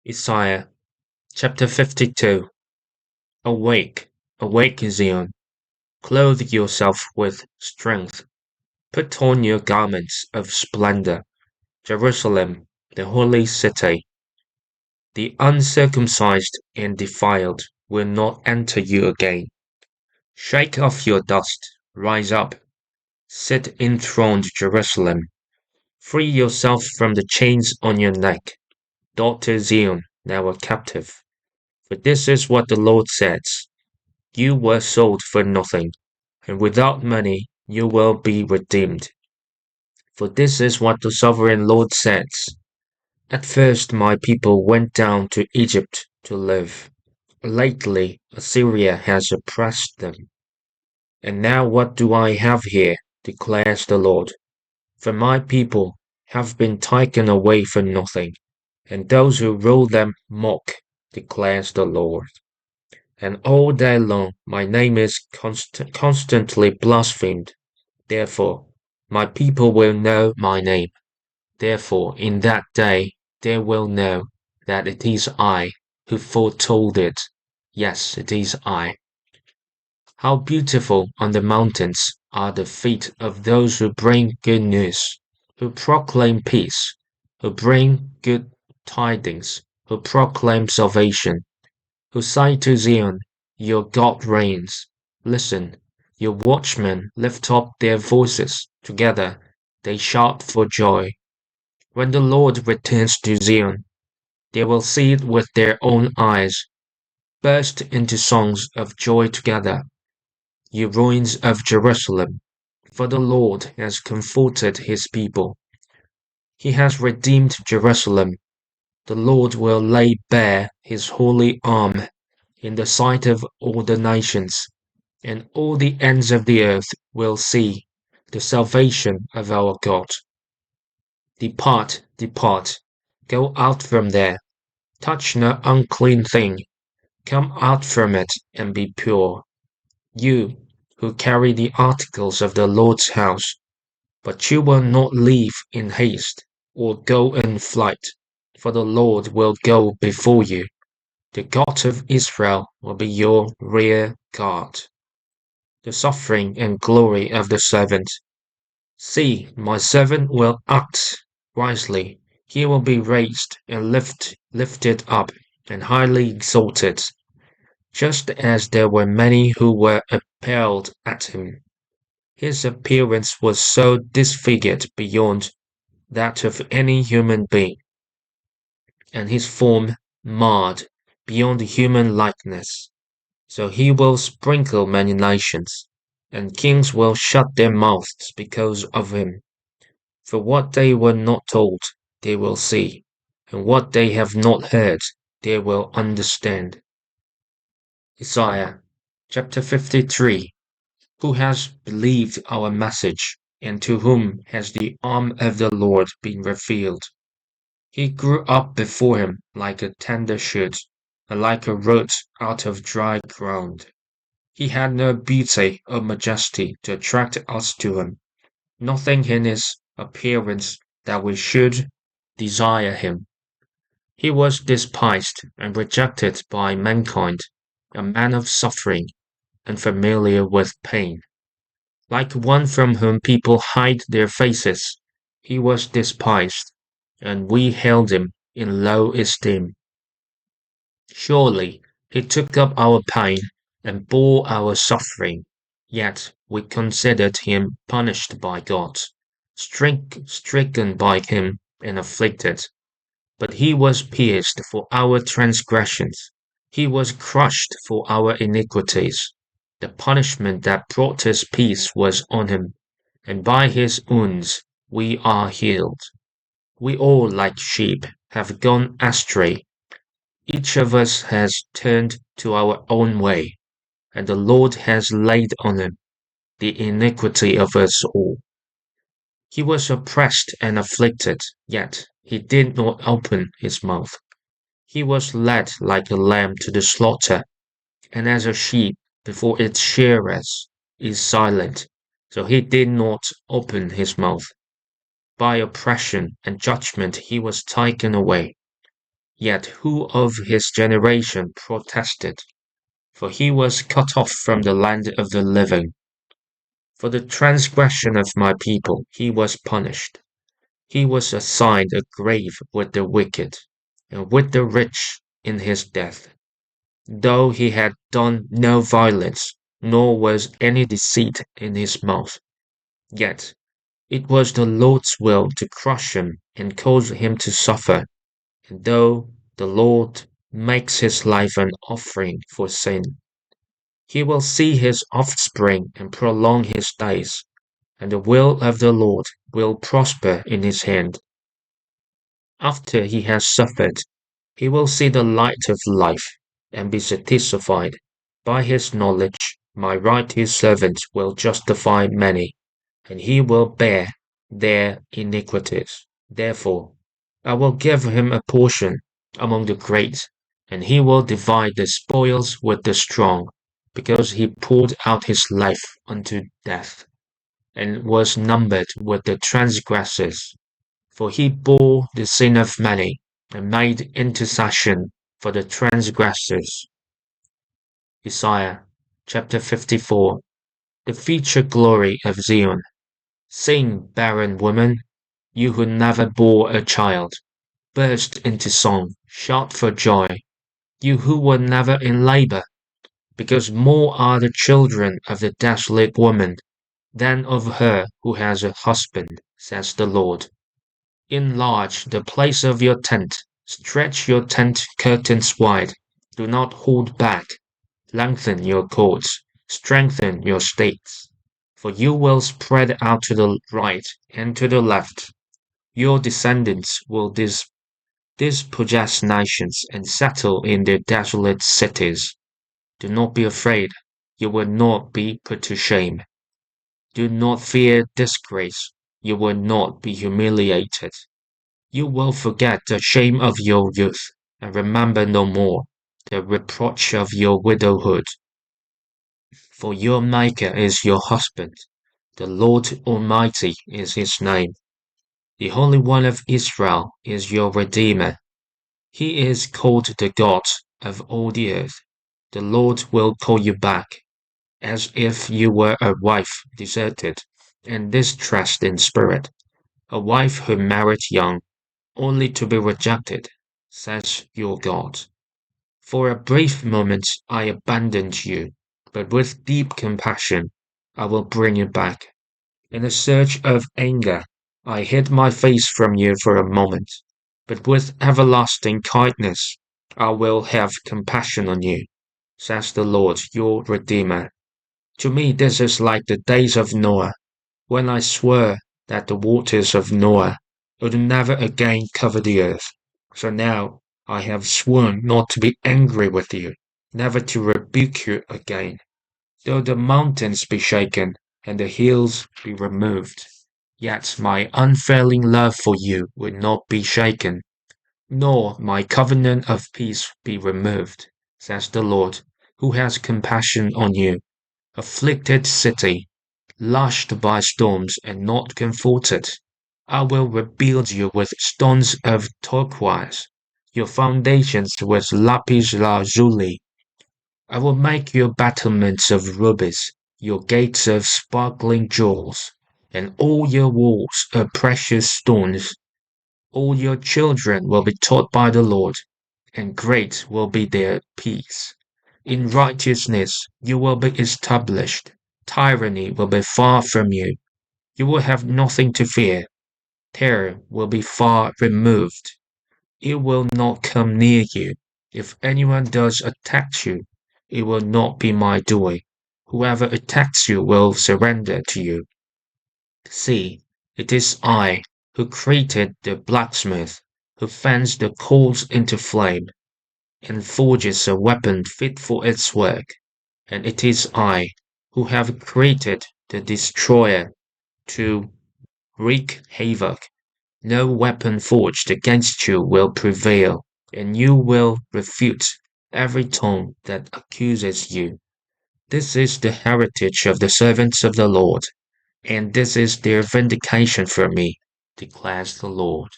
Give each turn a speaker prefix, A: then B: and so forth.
A: Isaiah chapter 52. Awake, awake, Zion, clothe yourself with strength. Put on your garments of splendor, Jerusalem, the holy city. The uncircumcised and defiled will not enter you again. Shake off your dust, rise up, sit enthroned, Jerusalem. Free yourself from the chains on your neck, daughter Zion, now a captive. For this is what the Lord says. You were sold for nothing, and without money you will be redeemed. For this is what the sovereign Lord says. At first my people went down to Egypt to live. Lately Assyria has oppressed them. And now what do I have here, declares the Lord? For my people have been taken away for nothing, and those who rule them mock, declares the Lord. And all day long my name is constantly blasphemed. Therefore, my people will know my name. Therefore, in that day they will know that it is I who foretold it. Yes, it is I. How beautiful on the mountains are the feet of those who bring good news, who proclaim peace, who bring good tidings, who proclaim salvation, who say to Zion, your God reigns. Listen, your watchmen lift up their voices. Together they shout for joy. When the Lord returns to Zion, they will see it with their own eyes, burst into songs of joy together, you ruins of Jerusalem, for the Lord has comforted his people. He has redeemed Jerusalem. The Lord will lay bare his holy arm in the sight of all the nations, and all the ends of the earth will see the salvation of our God. Depart, depart, go out from there, touch no unclean thing, come out from it and be pure. You who carry the articles of the Lord's house, but you will not leave in haste or go in flight, for the Lord will go before you. The God of Israel will be your rear guard. The suffering and glory of the servant. See, my servant will act wisely. He will be raised and lifted up and highly exalted, just as there were many who were appalled at him. His appearance was so disfigured beyond that of any human being, and his form marred beyond human likeness. So he will sprinkle many nations, and kings will shut their mouths because of him. For what they were not told, they will see, and what they have not heard, they will understand. Isaiah chapter 53. Who has believed our message, and to whom has the arm of the Lord been revealed? He grew up before him like a tender shoot, and like a root out of dry ground. He had no beauty or majesty to attract us to him, nothing in his appearance that we should desire him. He was despised and rejected by mankind, a man of suffering, and familiar with pain. Like one from whom people hide their faces, he was despised, and we held him in low esteem. Surely he took up our pain and bore our suffering, yet we considered him punished by God, stricken by him and afflicted. But he was pierced for our transgressions, he was crushed for our iniquities. The punishment that brought us peace was on him, and by his wounds we are healed. We all, like sheep, have gone astray. Each of us has turned to our own way, and the Lord has laid on him the iniquity of us all. He was oppressed and afflicted, yet he did not open his mouth. He was led like a lamb to the slaughter, and as a sheep before its shearers is silent, so he did not open his mouth. By oppression and judgment he was taken away. Yet who of his generation protested? For he was cut off from the land of the living. For the transgression of my people he was punished. He was assigned a grave with the wicked, and with the rich in his death. Though he had done no violence, nor was any deceit in his mouth, yet it was the Lord's will to crush him and cause him to suffer. And though the Lord makes his life an offering for sin, he will see his offspring and prolong his days, and the will of the Lord will prosper in his hand. After he has suffered, he will see the light of life and be satisfied. By his knowledge, my righteous servant will justify many, and he will bear their iniquities. Therefore, I will give him a portion among the great, and he will divide the spoils with the strong, because he poured out his life unto death, and was numbered with the transgressors. For he bore the sin of many, and made intercession for the transgressors. Isaiah chapter 54. The future glory of Zion. Sing, barren woman, you who never bore a child. Burst into song, shout for joy, you who were never in labor, because more are the children of the desolate woman than of her who has a husband, says the Lord. Enlarge the place of your tent, stretch your tent curtains wide, do not hold back, lengthen your cords, strengthen your stakes, for you will spread out to the right and to the left. Your descendants will dispossess nations and settle in their desolate cities. Do not be afraid, you will not be put to shame. Do not fear disgrace, you will not be humiliated. You will forget the shame of your youth, and remember no more the reproach of your widowhood. For your Maker is your husband, the Lord Almighty is his name. The Holy One of Israel is your Redeemer. He is called the God of all the earth. The Lord will call you back, as if you were a wife deserted and distressed in spirit, a wife who married young, only to be rejected, says your God. For a brief moment I abandoned you, but with deep compassion I will bring you back. In a surge of anger I hid my face from you for a moment, but with everlasting kindness I will have compassion on you, says the Lord your Redeemer. To me this is like the days of Noah, when I swore that the waters of Noah would never again cover the earth. So now I have sworn not to be angry with you, never to rebuke you again. Though the mountains be shaken and the hills be removed, yet my unfailing love for you will not be shaken, nor my covenant of peace be removed, says the Lord, who has compassion on you. Afflicted city, lashed by storms and not comforted, I will rebuild you with stones of turquoise, your foundations with lapis lazuli. I will make your battlements of rubies, your gates of sparkling jewels, and all your walls of precious stones. All your children will be taught by the Lord, and great will be their peace. In righteousness you will be established. Tyranny will be far from you. You will have nothing to fear. Terror will be far removed. It will not come near you. If anyone does attack you, it will not be my doing. Whoever attacks you will surrender to you. See, it is I who created the blacksmith, who fans the coals into flame, and forges a weapon fit for its work. And it is I who have created the destroyer to wreak havoc. No weapon forged against you will prevail, and you will refute every tongue that accuses you. This is the heritage of the servants of the Lord, and this is their vindication from me, declares the Lord.